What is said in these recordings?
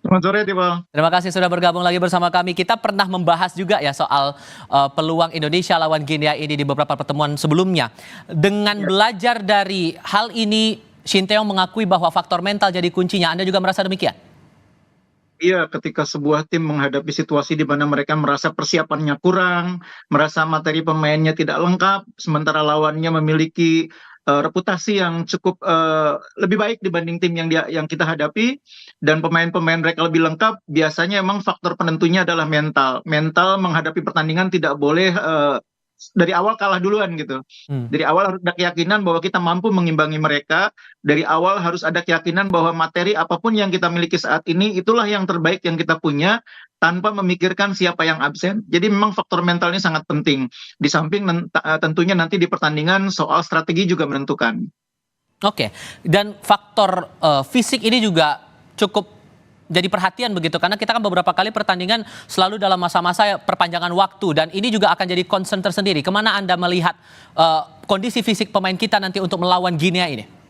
Selamat sore, Tiffal. Terima kasih sudah bergabung lagi bersama kami. Kita pernah membahas juga ya soal peluang Indonesia lawan Guinea ini di beberapa pertemuan sebelumnya. Dengan belajar dari hal ini, Shin Taeyong mengakui bahwa faktor mental jadi kuncinya. Anda juga merasa demikian? Iya, ketika sebuah tim menghadapi situasi di mana mereka merasa persiapannya kurang, merasa materi pemainnya tidak lengkap, sementara lawannya memiliki reputasi yang cukup lebih baik dibanding tim yang kita hadapi, dan pemain-pemain mereka lebih lengkap, biasanya emang faktor penentunya adalah mental. Mental menghadapi pertandingan tidak boleh dari awal kalah duluan gitu. Hmm. Dari awal harus ada keyakinan bahwa kita mampu mengimbangi mereka. Dari awal harus ada keyakinan bahwa materi apapun yang kita miliki saat ini, itulah yang terbaik yang kita punya, tanpa memikirkan siapa yang absen. Jadi memang faktor mental ini sangat penting. Di samping tentunya nanti di pertandingan soal strategi juga menentukan. Oke, dan faktor fisik ini juga cukup jadi perhatian begitu, karena kita kan beberapa kali pertandingan selalu dalam masa-masa perpanjangan waktu, dan ini juga akan jadi concern tersendiri. Kemana Anda melihat kondisi fisik pemain kita nanti untuk melawan Guinea ini?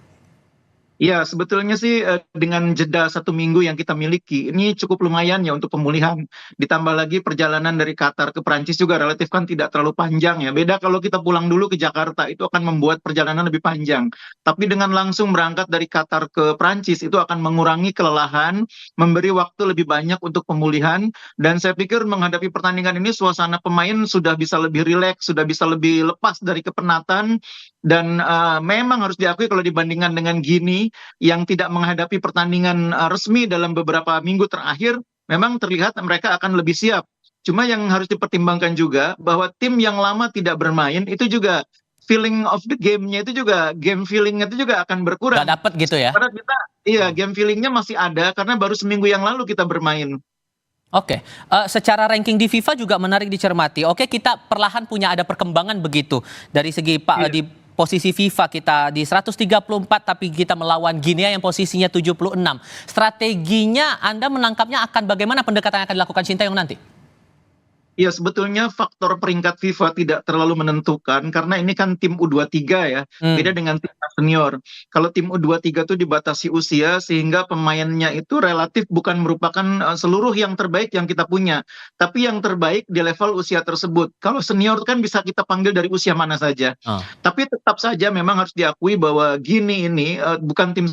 Iya, sebetulnya sih dengan jeda 1 minggu yang kita miliki, ini cukup lumayan ya untuk pemulihan. Ditambah lagi perjalanan dari Qatar ke Prancis juga relatif kan tidak terlalu panjang ya. Beda kalau kita pulang dulu ke Jakarta, itu akan membuat perjalanan lebih panjang. Tapi dengan langsung berangkat dari Qatar ke Prancis, itu akan mengurangi kelelahan, memberi waktu lebih banyak untuk pemulihan. Dan saya pikir menghadapi pertandingan ini, suasana pemain sudah bisa lebih rileks, sudah bisa lebih lepas dari kepenatan. Dan memang harus diakui kalau dibandingkan dengan Gini yang tidak menghadapi pertandingan resmi dalam beberapa minggu terakhir, memang terlihat mereka akan lebih siap. Cuma yang harus dipertimbangkan juga bahwa tim yang lama tidak bermain itu juga feeling of the game-nya itu juga, game feeling-nya itu juga akan berkurang. Gak dapet gitu ya? Karena kita, iya, game feeling-nya masih ada karena baru seminggu yang lalu kita bermain. Oke, secara ranking di FIFA juga menarik dicermati. Oke, kita perlahan punya ada perkembangan begitu dari segi Iya. di posisi FIFA kita di 134, tapi kita melawan Guinea yang posisinya 76. Strateginya Anda menangkapnya akan bagaimana, pendekatan yang akan dilakukan Shin Taeyong nanti? Ya, sebetulnya faktor peringkat FIFA tidak terlalu menentukan karena ini kan tim U23 ya, beda dengan tim senior. Kalau tim U23 itu dibatasi usia sehingga pemainnya itu relatif bukan merupakan seluruh yang terbaik yang kita punya, tapi yang terbaik di level usia tersebut. Kalau senior kan bisa kita panggil dari usia mana saja. Oh. Tapi tetap saja memang harus diakui bahwa Gini ini bukan tim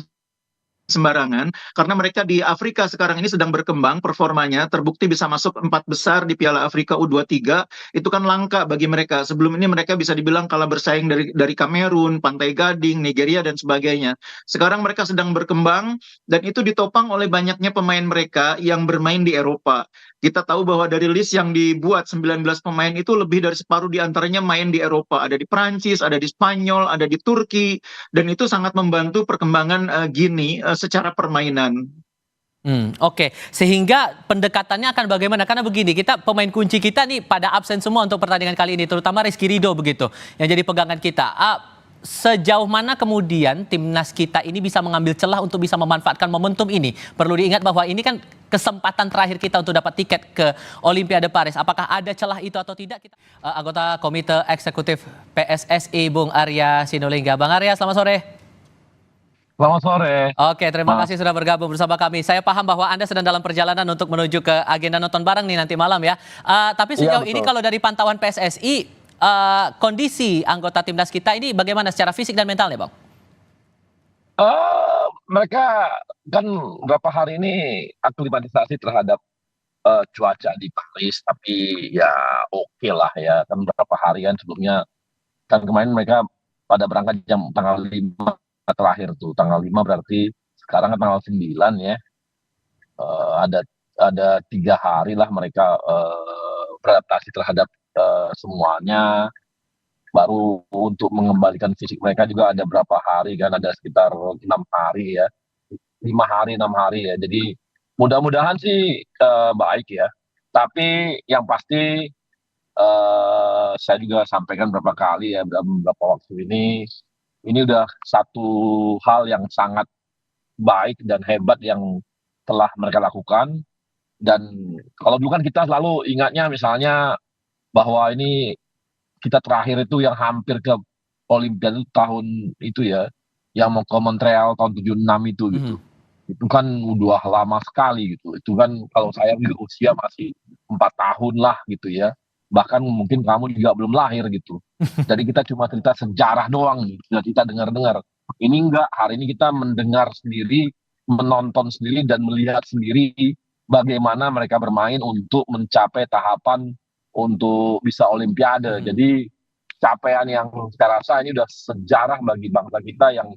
sembarangan, karena mereka di Afrika sekarang ini sedang berkembang performanya, terbukti bisa masuk 4 besar di Piala Afrika U23, itu kan langka bagi mereka. Sebelum ini mereka bisa dibilang kalah bersaing dari Kamerun, Pantai Gading, Nigeria, dan sebagainya. Sekarang mereka sedang berkembang, dan itu ditopang oleh banyaknya pemain mereka yang bermain di Eropa. Kita tahu bahwa dari list yang dibuat 19 pemain itu lebih dari separuh diantaranya main di Eropa. Ada di Prancis, ada di Spanyol, ada di Turki, dan itu sangat membantu perkembangan Gini secara permainan. Oke, sehingga pendekatannya akan bagaimana? Karena begini, kita pemain kunci kita nih pada absen semua untuk pertandingan kali ini, terutama Rizky Ridho begitu, yang jadi pegangan kita. Sejauh mana kemudian timnas kita ini bisa mengambil celah untuk bisa memanfaatkan momentum ini? Perlu diingat bahwa ini kan kesempatan terakhir kita untuk dapat tiket ke Olimpiade Paris. Apakah ada celah itu atau tidak? Anggota Komite Eksekutif PSSI, Bung Arya Sinulinga. Bang Arya, selamat sore. Selamat sore. Oke, terima kasih sudah bergabung bersama kami. Saya paham bahwa Anda sedang dalam perjalanan untuk menuju ke agenda nonton bareng nih nanti malam ya. Tapi sejauh ini kalau dari pantauan PSSI, kondisi anggota timnas kita ini bagaimana secara fisik dan mentalnya, Bang? Mereka kan beberapa hari ini aklimatisasi terhadap cuaca di Paris, tapi ya oke lah ya. Kan beberapa hari kan sebelumnya, kan kemarin mereka pada berangkat tanggal 5 terakhir tuh. Tanggal 5 berarti sekarang kan tanggal 9 ya. Ada 3 hari lah mereka beradaptasi terhadap semuanya. Baru untuk mengembalikan fisik mereka juga ada berapa hari kan, ada sekitar 6 hari ya, 5 hari 6 hari ya. Jadi mudah-mudahan sih baik ya. Tapi yang pasti saya juga sampaikan berapa kali ya dalam beberapa waktu ini udah satu hal yang sangat baik dan hebat yang telah mereka lakukan. Dan kalau dulu kan kita selalu ingatnya misalnya bahwa ini kita terakhir itu yang hampir ke Olimpiade tahun itu ya, yang mau ke Montreal tahun 76 itu gitu. Itu kan udah lama sekali gitu. Itu kan kalau saya juga usia masih 4 tahun lah gitu ya. Bahkan mungkin kamu juga belum lahir gitu. Jadi kita cuma cerita sejarah doang nih, sudah kita dengar-dengar. Ini enggak, hari ini kita mendengar sendiri, menonton sendiri dan melihat sendiri bagaimana mereka bermain untuk mencapai tahapan untuk bisa Olimpiade. Mhm. Jadi capaian yang saya rasa ini udah sejarah bagi bangsa kita yang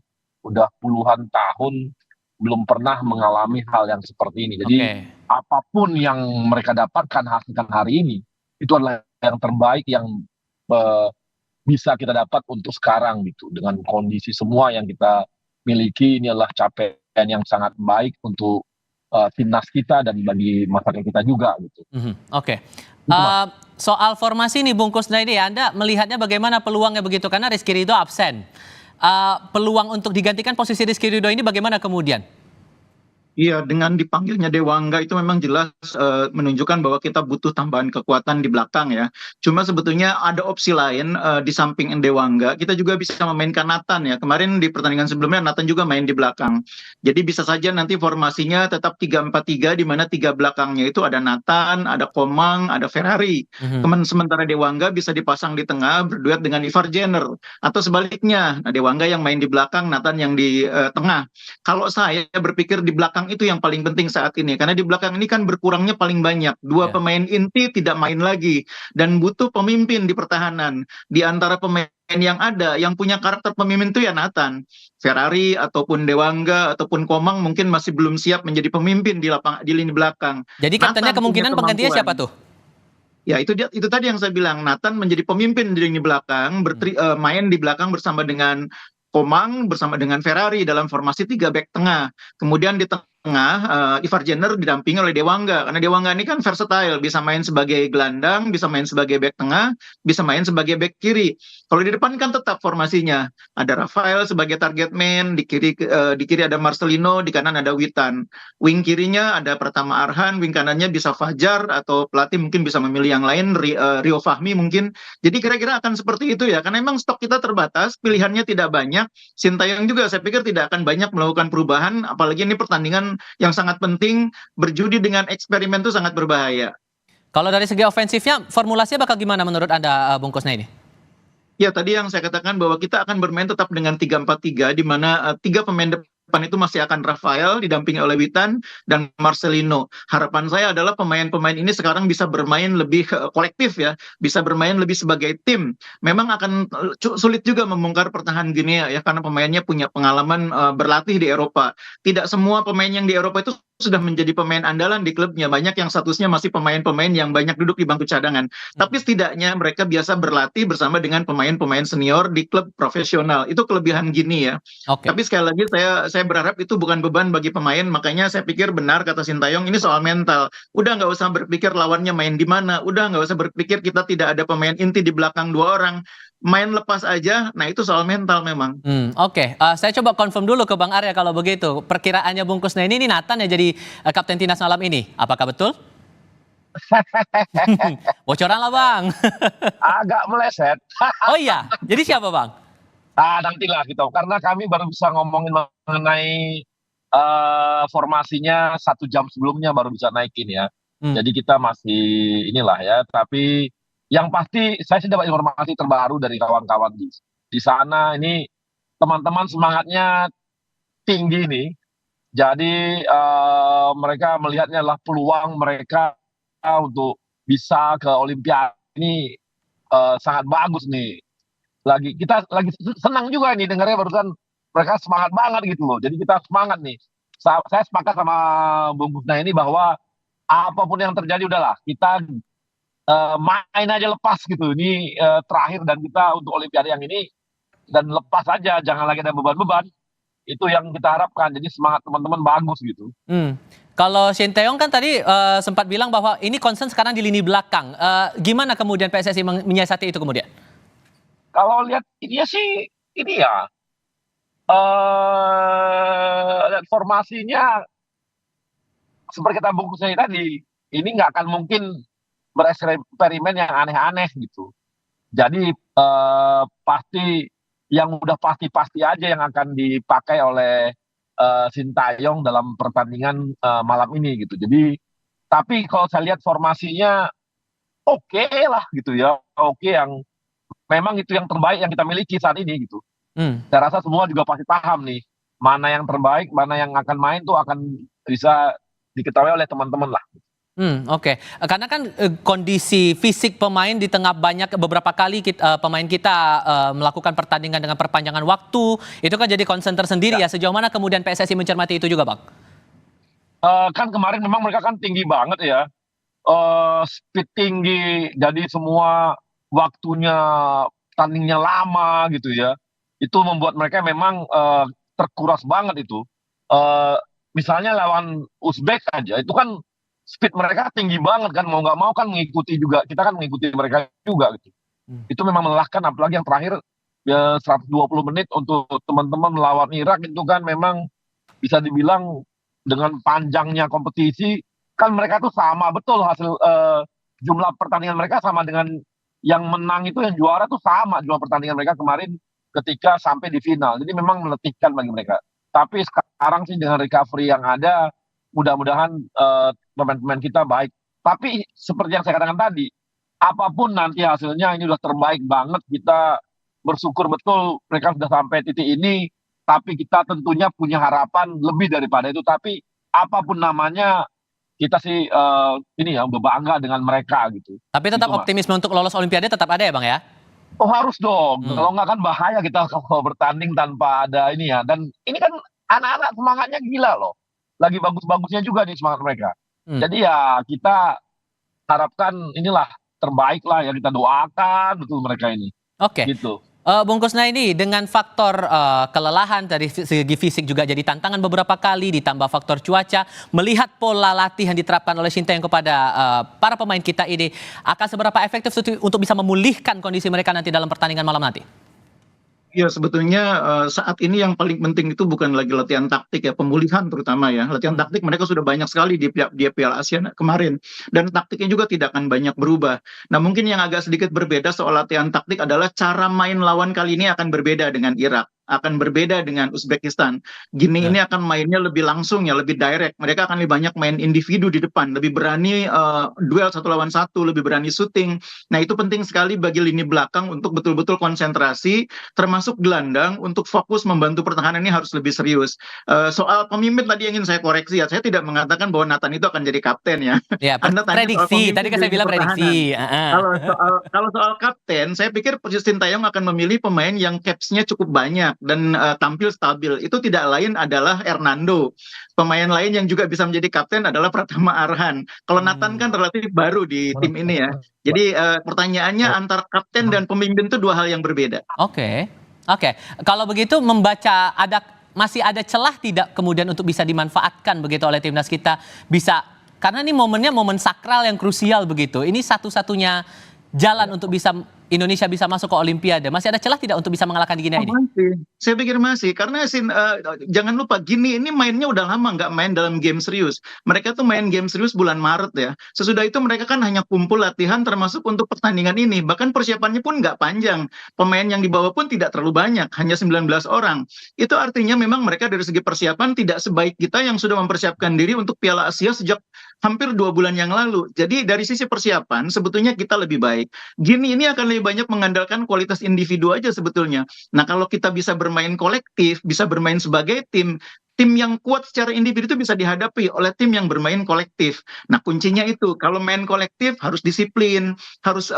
udah puluhan tahun belum pernah mengalami hal yang seperti ini. Jadi Oke. apapun yang mereka dapatkan hasilkan hari ini itu adalah yang terbaik yang eh, bisa kita dapat untuk sekarang gitu. Dengan kondisi semua yang kita miliki ini adalah capaian yang sangat baik untuk timnas kita dan bagi masyarakat kita juga gitu. Mhm, oke. Itu Mas. Soal formasi nih Bung Kusnaidi, Anda melihatnya bagaimana peluangnya begitu? Karena Rizky Ridho absen. Peluang untuk digantikan posisi Rizky Ridho ini bagaimana kemudian? Iya, dengan dipanggilnya Dewangga itu memang jelas menunjukkan bahwa kita butuh tambahan kekuatan di belakang ya. Cuma sebetulnya ada opsi lain di samping Dewangga, kita juga bisa memainkan Nathan ya. Kemarin di pertandingan sebelumnya Nathan juga main di belakang. Jadi bisa saja nanti formasinya tetap 3-4-3 di mana tiga belakangnya itu ada Nathan, ada Komang, ada Ferrari. Mhm. Sementara Dewangga bisa dipasang di tengah berduet dengan Ivar Jenner atau sebaliknya. Nah, Dewangga yang main di belakang, Nathan yang di tengah. Kalau saya berpikir di belakang itu yang paling penting saat ini, karena di belakang ini kan berkurangnya paling banyak. Dua Ya. pemain inti tidak main lagi, dan butuh pemimpin di pertahanan. Di antara pemain yang ada, yang punya karakter pemimpin itu ya Nathan. Ferrari ataupun Dewangga ataupun Komang mungkin masih belum siap menjadi pemimpin di lini belakang. Jadi kaptennya Nathan punya kemungkinan penggantinya siapa kemampuan. tuh? Ya itu tadi yang saya bilang, Nathan menjadi pemimpin di lini belakang, main di belakang bersama dengan Komang, bersama dengan Ferrari dalam formasi 3 back tengah. Kemudian di tengah Ivar Jenner didampingi oleh Dewangga, karena Dewangga ini kan versatile, bisa main sebagai gelandang, bisa main sebagai back tengah, bisa main sebagai back kiri. Kalau di depan kan tetap formasinya ada Rafael sebagai target man, di kiri ada Marcelino, di kanan ada Witan. Wing kirinya ada Pratama Arhan, wing kanannya bisa Fajar, atau pelatih mungkin bisa memilih yang lain, Rio Fahmi mungkin. Jadi kira-kira akan seperti itu ya, karena memang stok kita terbatas, pilihannya tidak banyak. Sintayong juga saya pikir tidak akan banyak melakukan perubahan, apalagi ini pertandingan yang sangat penting, berjudi dengan eksperimen itu sangat berbahaya. Kalau dari segi ofensifnya, formulasinya bakal gimana menurut Anda, Bung Kusnaidi? Ya, tadi yang saya katakan bahwa kita akan bermain tetap dengan 3-4-3, di mana tiga pemain depan itu masih akan Rafael didampingi oleh Witan dan Marcelino. Harapan saya adalah pemain-pemain ini sekarang bisa bermain lebih kolektif ya, bisa bermain lebih sebagai tim. Memang akan sulit juga membongkar pertahanan Guinea ya, karena pemainnya punya pengalaman berlatih di Eropa. Tidak semua pemain yang di Eropa itu sudah menjadi pemain andalan di klubnya. Banyak yang statusnya masih pemain-pemain yang banyak duduk di bangku cadangan. Tapi setidaknya mereka biasa berlatih bersama dengan pemain-pemain senior di klub profesional. Itu kelebihan gini ya. Oke. Tapi sekali lagi saya berharap itu bukan beban bagi pemain. Makanya saya pikir benar kata Sintayong, ini soal mental. Udah nggak usah berpikir lawannya main di mana. Udah nggak usah berpikir kita tidak ada pemain inti di belakang 2 orang. Main lepas aja. Nah itu soal mental memang. Oke. Saya coba confirm dulu ke Bang Arya kalau begitu. Perkiraannya Bung Kusnaidi ini Nathan yang jadi kapten timnas malam ini. Apakah betul? Bocoran lah Bang. Agak meleset. Oh iya, jadi siapa Bang? Nantilah gitu. Karena kami baru bisa ngomongin mengenai formasinya 1 jam sebelumnya baru bisa naikin ya. Hmm. Jadi kita masih inilah ya. Tapi yang pasti saya sih dapat informasi terbaru dari kawan-kawan di sana. Ini teman-teman semangatnya tinggi nih. Jadi mereka melihatnya adalah peluang mereka untuk bisa ke Olimpiade ini sangat bagus nih. Kita lagi senang juga nih dengarnya barusan mereka semangat banget gitu loh. Jadi kita semangat nih. Saya sepakat sama Bung Kusna ini bahwa apapun yang terjadi udahlah kita main aja lepas gitu. Ini terakhir dan kita untuk Olimpiade yang ini dan lepas aja, jangan lagi ada beban-beban. Itu yang kita harapkan. Jadi semangat teman-teman bagus gitu. Kalau Sintayong kan tadi sempat bilang bahwa ini concern sekarang di lini belakang. Gimana kemudian PSSI menyiasati itu kemudian? Kalau lihat ini sih ini ya lihat formasinya seperti kata bungkusnya tadi, ini nggak akan mungkin bereksperimen yang aneh-aneh gitu. Jadi pasti yang udah pasti-pasti aja yang akan dipakai oleh Sintayong dalam pertandingan malam ini gitu. Jadi tapi kalau saya lihat formasinya oke lah gitu ya, oke yang memang itu yang terbaik yang kita miliki saat ini gitu. Hmm. Saya rasa semua juga pasti paham nih mana yang terbaik, mana yang akan main tuh akan bisa diketahui oleh teman-teman lah. Oke. Karena kan kondisi fisik pemain di tengah beberapa kali pemain kita melakukan pertandingan dengan perpanjangan waktu, itu kan jadi concern tersendiri ya. Sejauh mana kemudian PSSI mencermati itu juga, Bang? Kan kemarin memang mereka kan tinggi banget ya, speed tinggi, jadi semua waktunya tandingnya lama gitu ya. Itu membuat mereka memang terkuras banget itu. Misalnya lawan Uzbek aja, itu kan speed mereka tinggi banget kan, mau nggak mau kan mengikuti juga, kita kan mengikuti mereka juga gitu. Itu memang melelahkan, apalagi yang terakhir ya 120 menit untuk teman-teman melawan Irak itu kan memang bisa dibilang dengan panjangnya kompetisi kan mereka tuh sama betul hasil jumlah pertandingan mereka sama dengan yang menang itu, yang juara tuh sama jumlah pertandingan mereka kemarin ketika sampai di final. Jadi memang meletihkan bagi mereka. Tapi sekarang sih dengan recovery yang ada, mudah-mudahan pemain-pemain kita baik. Tapi seperti yang saya katakan tadi, apapun nanti hasilnya ini udah terbaik banget. Kita bersyukur betul mereka sudah sampai titik ini. Tapi kita tentunya punya harapan lebih daripada itu. Tapi apapun namanya, kita sih ini ya bangga dengan mereka gitu. Tapi tetap Gitu, Mas. optimisme untuk lolos Olimpiade tetap ada ya, Bang ya? Oh harus dong, kalau nggak kan bahaya kita kalau bertanding tanpa ada ini ya. Dan ini kan anak-anak semangatnya gila loh. Lagi bagus-bagusnya juga nih semangat mereka. Jadi ya kita harapkan inilah terbaik lah ya, kita doakan betul mereka ini. Oke. Gitu. Bung Kusnaini, dengan faktor kelelahan dari segi fisik juga jadi tantangan beberapa kali, ditambah faktor cuaca, melihat pola latihan diterapkan oleh Sintayong kepada para pemain kita ini, akan seberapa efektif untuk bisa memulihkan kondisi mereka nanti dalam pertandingan malam nanti? Ya sebetulnya saat ini yang paling penting itu bukan lagi latihan taktik ya, pemulihan terutama ya. Latihan taktik mereka sudah banyak sekali di Piala Asia kemarin, dan taktiknya juga tidak akan banyak berubah. Nah mungkin yang agak sedikit berbeda soal latihan taktik adalah cara main lawan kali ini akan berbeda dengan Irak, akan berbeda dengan Uzbekistan. Gini ini akan mainnya lebih langsung ya, lebih direct. Mereka akan lebih banyak main individu di depan, lebih berani duel 1 lawan 1, lebih berani shooting. Nah itu penting sekali bagi lini belakang untuk betul-betul konsentrasi, termasuk gelandang untuk fokus membantu pertahanan ini harus lebih serius. Soal pemimpin tadi yang ingin saya koreksi ya, saya tidak mengatakan bahwa Nathan itu akan jadi kapten ya. Ya, prediksi. Tadi kan saya bilang prediksi. Kalau soal kapten, saya pikir Sintayong akan memilih pemain yang caps-nya cukup banyak dan tampil stabil. Itu tidak lain adalah Hernando. Pemain lain yang juga bisa menjadi kapten adalah Pratama Arhan. Kalau Nathan kan relatif baru di tim ini ya. Jadi pertanyaannya antara kapten dan pemimpin itu dua hal yang berbeda. Oke. Kalau begitu masih ada celah tidak kemudian untuk bisa dimanfaatkan begitu oleh timnas kita, bisa, karena ini momennya momen sakral yang krusial begitu. Ini satu-satunya jalan untuk Indonesia bisa masuk ke Olimpiade. Masih ada celah tidak untuk bisa mengalahkan Gini ini? Masih. Saya pikir masih, karena jangan lupa Gini ini mainnya udah lama nggak main dalam game serius. Mereka tuh main game serius bulan Maret ya. Sesudah itu mereka kan hanya kumpul latihan termasuk untuk pertandingan ini. Bahkan persiapannya pun nggak panjang. Pemain yang dibawa pun tidak terlalu banyak, hanya 19 orang. Itu artinya memang mereka dari segi persiapan tidak sebaik kita yang sudah mempersiapkan diri untuk Piala Asia sejak hampir 2 bulan yang lalu. Jadi dari sisi persiapan sebetulnya kita lebih baik. Gini ini akan lebih banyak mengandalkan kualitas individu aja sebetulnya. Nah kalau kita bisa bermain kolektif, bisa bermain sebagai tim yang kuat secara individu itu bisa dihadapi oleh tim yang bermain kolektif. Nah kuncinya itu, kalau main kolektif harus disiplin, harus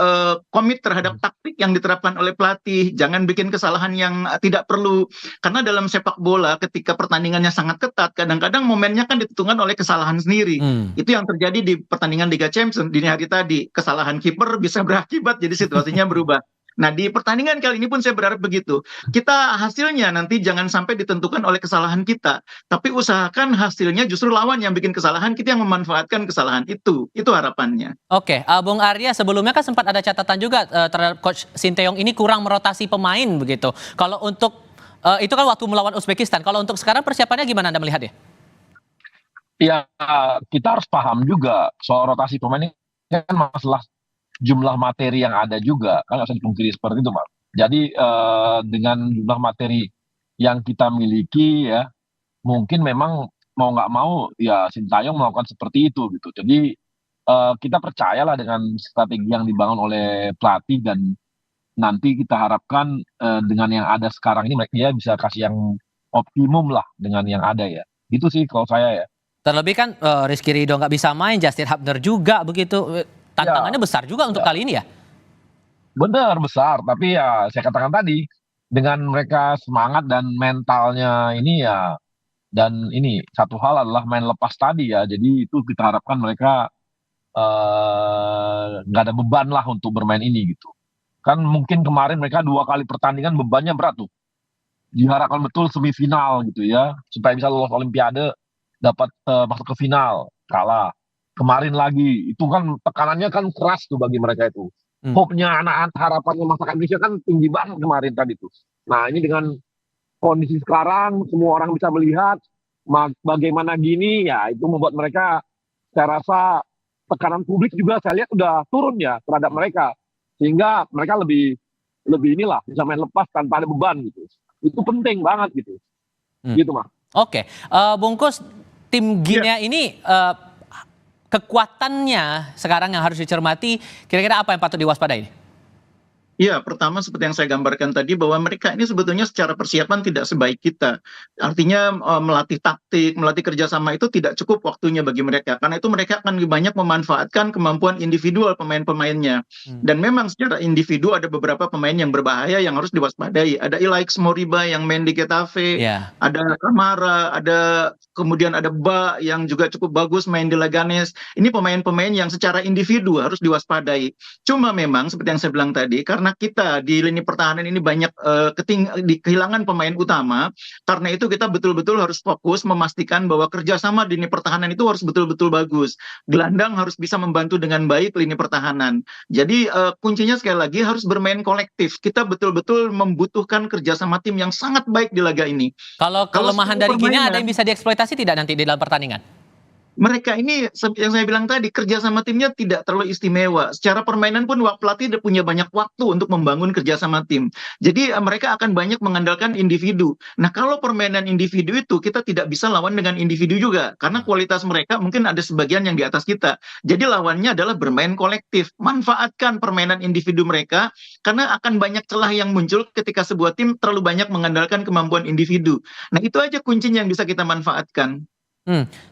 komit terhadap taktik yang diterapkan oleh pelatih, jangan bikin kesalahan yang tidak perlu. Karena dalam sepak bola ketika pertandingannya sangat ketat, kadang-kadang momennya kan ditentukan oleh kesalahan sendiri. Itu yang terjadi di pertandingan Liga Champions dini hari tadi. Kesalahan kiper bisa berakibat jadi situasinya berubah. Nah di pertandingan kali ini pun saya berharap begitu. Kita hasilnya nanti jangan sampai ditentukan oleh kesalahan kita, tapi usahakan hasilnya justru lawan yang bikin kesalahan, kita yang memanfaatkan kesalahan itu. Itu harapannya. Oke, Bung Arya, sebelumnya kan sempat ada catatan juga terhadap Coach Sintayong ini kurang merotasi pemain begitu. Kalau untuk itu kan waktu melawan Uzbekistan. Kalau untuk sekarang persiapannya gimana Anda melihatnya? Ya kita harus paham juga soal rotasi pemain ini kan masalah jumlah materi yang ada juga, kan nggak usah dipungkiri seperti itu, Mas. Jadi dengan jumlah materi yang kita miliki ya, mungkin memang mau nggak mau ya Sintayong melakukan seperti itu gitu. Jadi kita percayalah dengan strategi yang dibangun oleh pelatih dan nanti kita harapkan dengan yang ada sekarang ini mereka bisa kasih yang optimum lah dengan yang ada ya. Gitu sih kalau saya ya. Terlebih kan Rizky Ridho nggak bisa main, Justin Hubner juga begitu. Ya, Tantangannya besar juga untuk ya. kali ini ya. Benar besar, tapi ya saya katakan tadi dengan mereka semangat dan mentalnya ini ya, dan ini satu hal adalah main lepas tadi ya. Jadi itu kita harapkan mereka nggak ada beban lah untuk bermain ini gitu. Kan mungkin kemarin mereka 2 kali pertandingan bebannya berat tuh. Diharapkan betul semifinal gitu ya, supaya bisa lolos Olimpiade, dapat masuk ke final, kalah. Kemarin lagi, itu kan tekanannya kan keras tuh bagi mereka itu. Hmm. Hope-nya anak-anak, harapannya masyarakat Indonesia kan tinggi banget kemarin tadi tuh. Nah ini dengan kondisi sekarang, semua orang bisa melihat bagaimana gini, ya itu membuat mereka, saya rasa tekanan publik juga saya lihat udah turun ya terhadap mereka. Sehingga mereka lebih inilah, bisa main lepas tanpa ada beban gitu. Itu penting banget gitu. Gitu mah. Oke, Bungkus, tim Guinea ini kekuatannya sekarang yang harus dicermati, kira-kira apa yang patut diwaspadai? Iya, pertama seperti yang saya gambarkan tadi bahwa mereka ini sebetulnya secara persiapan tidak sebaik kita. Artinya melatih taktik, melatih kerjasama itu tidak cukup waktunya bagi mereka. Karena itu mereka akan lebih banyak memanfaatkan kemampuan individual pemain-pemainnya. Dan memang secara individu ada beberapa pemain yang berbahaya yang harus diwaspadai. Ada Ilaix Moriba yang main di Getafe, ada Kamara, kemudian ada Ba yang juga cukup bagus main di Leganes. Ini pemain-pemain yang secara individu harus diwaspadai. Cuma memang seperti yang saya bilang tadi, karena kita di lini pertahanan ini banyak kehilangan pemain utama, karena itu kita betul-betul harus fokus memastikan bahwa kerjasama di lini pertahanan itu harus betul-betul bagus. Gelandang harus bisa membantu dengan baik lini pertahanan. Jadi kuncinya sekali lagi harus bermain kolektif. Kita betul-betul membutuhkan kerjasama tim yang sangat baik di laga ini. Kalau kelemahan dari Guinea ada yang bisa dieksploitasi tidak nanti di dalam pertandingan? Mereka ini yang saya bilang tadi kerjasama timnya tidak terlalu istimewa. Secara permainan pun pelatih punya banyak waktu untuk membangun kerjasama tim. Jadi mereka akan banyak mengandalkan individu. Nah kalau permainan individu itu kita tidak bisa lawan dengan individu juga karena kualitas mereka mungkin ada sebagian yang di atas kita. Jadi lawannya adalah bermain kolektif. Manfaatkan permainan individu mereka karena akan banyak celah yang muncul ketika sebuah tim terlalu banyak mengandalkan kemampuan individu. Nah itu aja kuncinya yang bisa kita manfaatkan.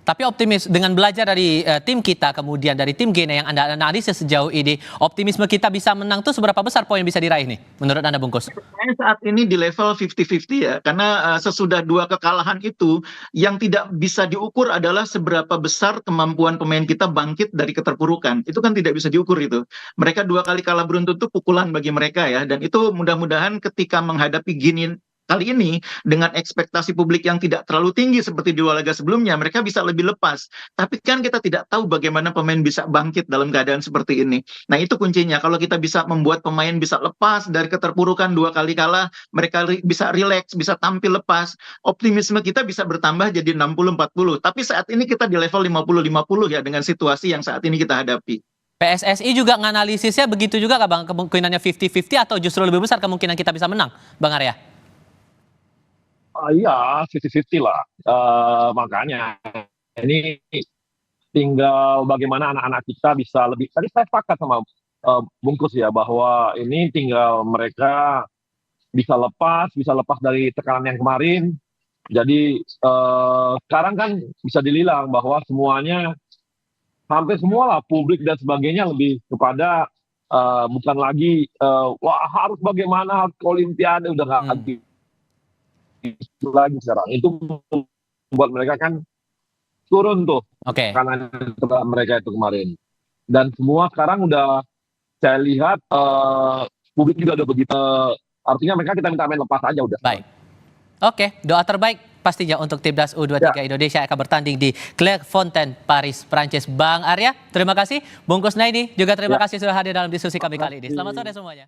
Tapi optimis dengan belajar dari tim kita, kemudian dari tim Guinea yang Anda analisis sejauh ini, optimisme kita bisa menang tuh seberapa besar poin bisa diraih nih menurut Anda, Bungkus? Saya saat ini di level 50-50 ya, karena sesudah 2 kekalahan itu yang tidak bisa diukur adalah seberapa besar kemampuan pemain kita bangkit dari keterpurukan. Itu kan tidak bisa diukur itu. Mereka 2 kali kalah beruntun itu pukulan bagi mereka ya, dan itu mudah-mudahan ketika menghadapi Guinea kali ini dengan ekspektasi publik yang tidak terlalu tinggi seperti di 2 laga sebelumnya, mereka bisa lebih lepas. Tapi kan kita tidak tahu bagaimana pemain bisa bangkit dalam keadaan seperti ini. Nah itu kuncinya, kalau kita bisa membuat pemain bisa lepas dari keterpurukan 2 kali kalah, mereka bisa rileks, bisa tampil lepas, optimisme kita bisa bertambah jadi 60-40. Tapi saat ini kita di level 50-50 ya dengan situasi yang saat ini kita hadapi. PSSI juga nganalisisnya begitu juga nggak Bang? Kemungkinannya 50-50 atau justru lebih besar kemungkinan kita bisa menang, Bang Arya? Iya, 50-50 lah. Makanya ini tinggal bagaimana anak-anak kita bisa lebih. Tadi saya sepakat sama Bungkus ya bahwa ini tinggal mereka bisa lepas dari tekanan yang kemarin. Jadi sekarang kan bisa dibilang bahwa semuanya, hampir semua lah, publik dan sebagainya lebih kepada bukan lagi wah harus bagaimana, harus ke Olimpiade, udah nggak itu lagi sekarang. Itu buat mereka kan turun tuh karena mereka itu kemarin. Dan semua sekarang udah saya lihat publik juga udah begitu. Artinya mereka kita minta main lepas aja udah. Baik. Oke, doa terbaik pastinya untuk timnas U23 Indonesia akan bertanding di Clairefontaine, Paris, Prancis. Bang Arya, terima kasih. Bungkus Naidi juga terima kasih sudah hadir dalam diskusi kami kali ini. Selamat sore semuanya.